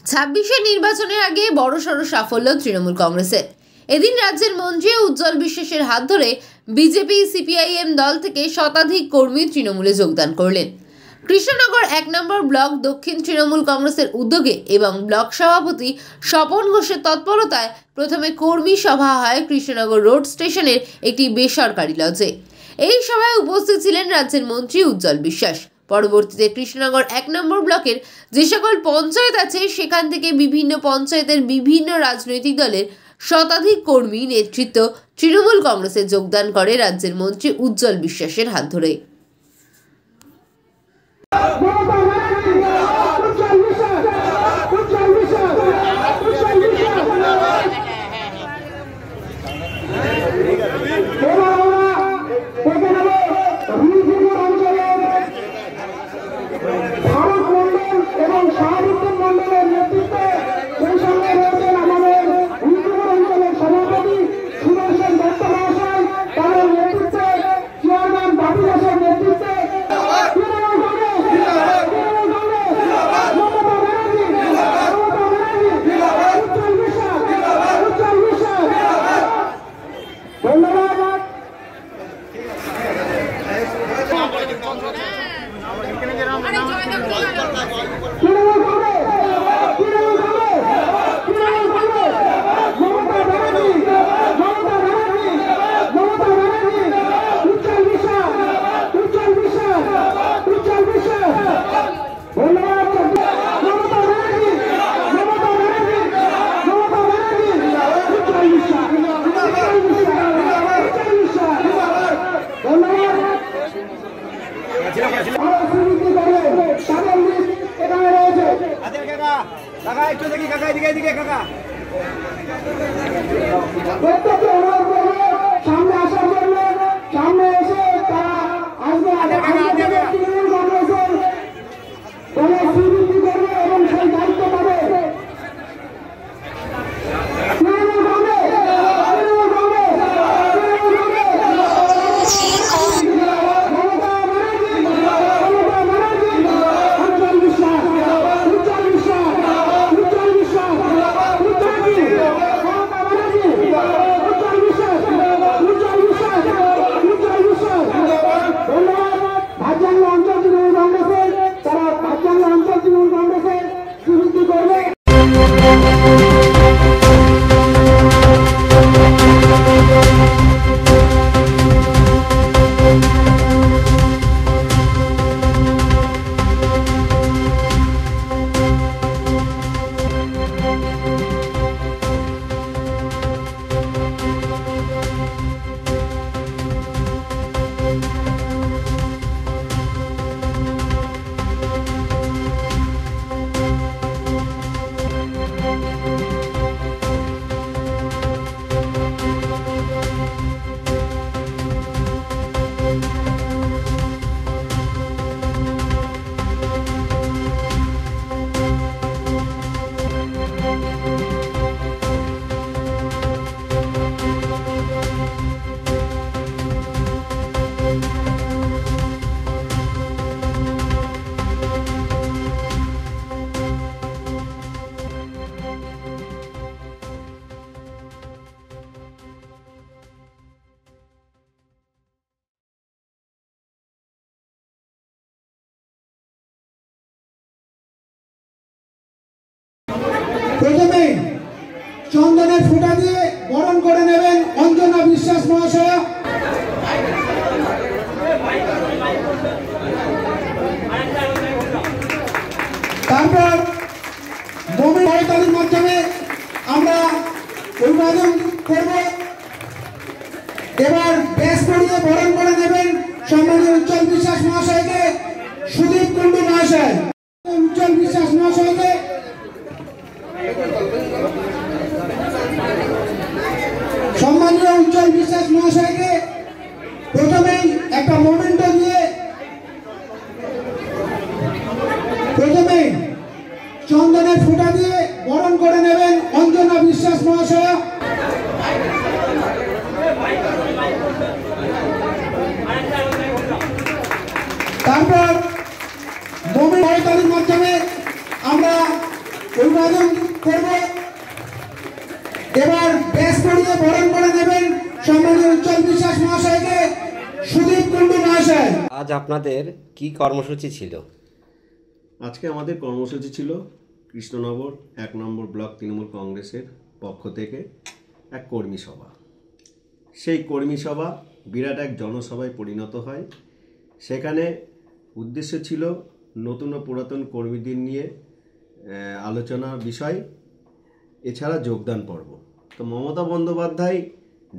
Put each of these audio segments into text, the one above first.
ছাব্বিশে নির্বাচনের আগে বড়সড় সাফল্য তৃণমূল কংগ্রেসের। এদিন রাজ্যের মন্ত্রী উজ্জ্বল বিশ্বাসের হাত ধরে বিজেপি সিপিআইএম দল থেকে শতাধিক কর্মী তৃণমূলে যোগদান করলেন। কৃষ্ণনগর ১ নম্বর ব্লক দক্ষিণ তৃণমূল কংগ্রেসের উদ্যোগে এবং ব্লক সভাপতি স্বপন ঘোষের তৎপরতায় প্রথমে কর্মী সভা হয় কৃষ্ণনগর রোড স্টেশনের একটি বেসরকারি লজে। এই সভায় উপস্থিত ছিলেন রাজ্যের মন্ত্রী উজ্জ্বল বিশ্বাস। পরবর্তীতে কৃষ্ণনগর ১ নম্বর ব্লকের যে সকল পঞ্চায়েত আছে সেখান থেকে বিভিন্ন পঞ্চায়েতের বিভিন্ন রাজনৈতিক দলের শতাধিক কর্মী নেতৃত্ব তৃণমূল কংগ্রেসে যোগদান করে রাজ্যের মন্ত্রী উজ্জ্বল বিশ্বাসের হাত ধরে। কাকা একটু দেখি, কাকা এদিকে কাকা সামনে আসার জন্য সামনে এসে তারা আসবে এবং সেই দায়িত্ব পাবে। প্রথমে চন্দনের ফোঁটা দিয়ে বরণ করে নেবেন অঞ্জনা বিশ্বাস মহাশয়া। তারপর মমিন বয়তালির মাধ্যমে আমরা অভিবাদন করব। এবার ব্যাস পড়িয়ে বরণ করে নেবেন সম্মানীয় উজ্জ্বল বিশ্বাস মহাশয়কে, সুদীপ কুণ্ডু মহাশয়, উজ্জ্বল বিশ্বাস মহাশয়কে সম্মানীয় উজ্জ্বল বিশ্বাস মহাশয়কে প্রথমেই একটা মোমেন্টো দিয়ে প্রথমে চন্দনের ফোঁটা দিয়ে বরণ করে নেবেন অঞ্জনা বিশ্বাস মহাশয়া। তারপর মমিন বয়তালির মাধ্যমে আমরা অভিবাদন করব। এবার ব্যাস পরিয়ে বরণ করে নেবেন সম্মানীয় উজ্জ্বল বিশ্বাস মহাশয়কে সুদীপ কুণ্ডু মহাশয়। আজ আপনাদের কি কর্মসূচি ছিল? আজকে আমাদের কর্মসূচি ছিল কৃষ্ণনগর 1 নম্বর ব্লক তৃণমূল কংগ্রেসের পক্ষ থেকে এক কর্মী সভা। সেই কর্মী সভা বিরাট এক জনসভায় পরিণত হয়। সেখানে উদ্দেশ্য ছিল নতুন ও পুরাতন কর্মীদের নিয়ে আলোচনার বিষয়, এছাড়া যোগদান পর্ব। তো মমতা বন্দ্যোপাধ্যায়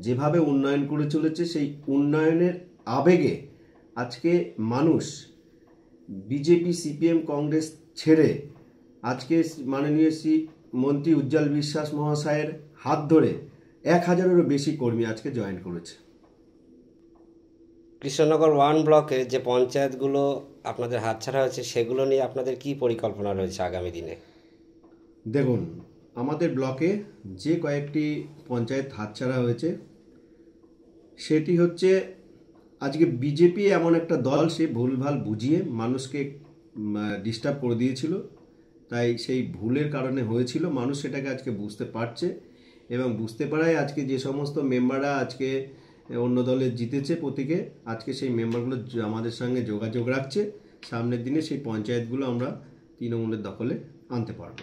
যেভাবে উন্নয়ন করে চলেছে, সেই উন্নয়নের আবেগে আজকে মানুষ বিজেপি সিপিএম কংগ্রেস ছেড়ে আজকে মাননীয় শ্রী মন্ত্রী উজ্জ্বল বিশ্বাস মহাশয়ের হাত ধরে 1000-এরও বেশি কর্মী আজকে জয়েন করেছে। কৃষ্ণনগর 1 ব্লকে যে পঞ্চায়েতগুলো আপনাদের হাতছাড়া হয়েছে, সেগুলো নিয়ে আপনাদের কি পরিকল্পনা রয়েছে আগামী দিনে? দেখুন, আমাদের ব্লকে যে কয়েকটি পঞ্চায়েত হাতছাড়া হয়েছে, সেটি হচ্ছে আজকে বিজেপি এমন একটা দল, সে ভুলভাল বুঝিয়ে মানুষকে ডিস্টার্ব করে দিয়েছিল। তাই সেই ভুলের কারণে হয়েছিল, মানুষ সেটাকে আজকে বুঝতে পারছে এবং বুঝতে পারায় আজকে যে সমস্ত মেম্বাররা আজকে অন্য দলে জিতেছে প্রতীকে, আজকে সেই মেম্বারগুলো আমাদের সঙ্গে যোগাযোগ রাখছে। সামনের দিনে সেই পঞ্চায়েতগুলো আমরা তৃণমূলের দখলে আনতে পারবো।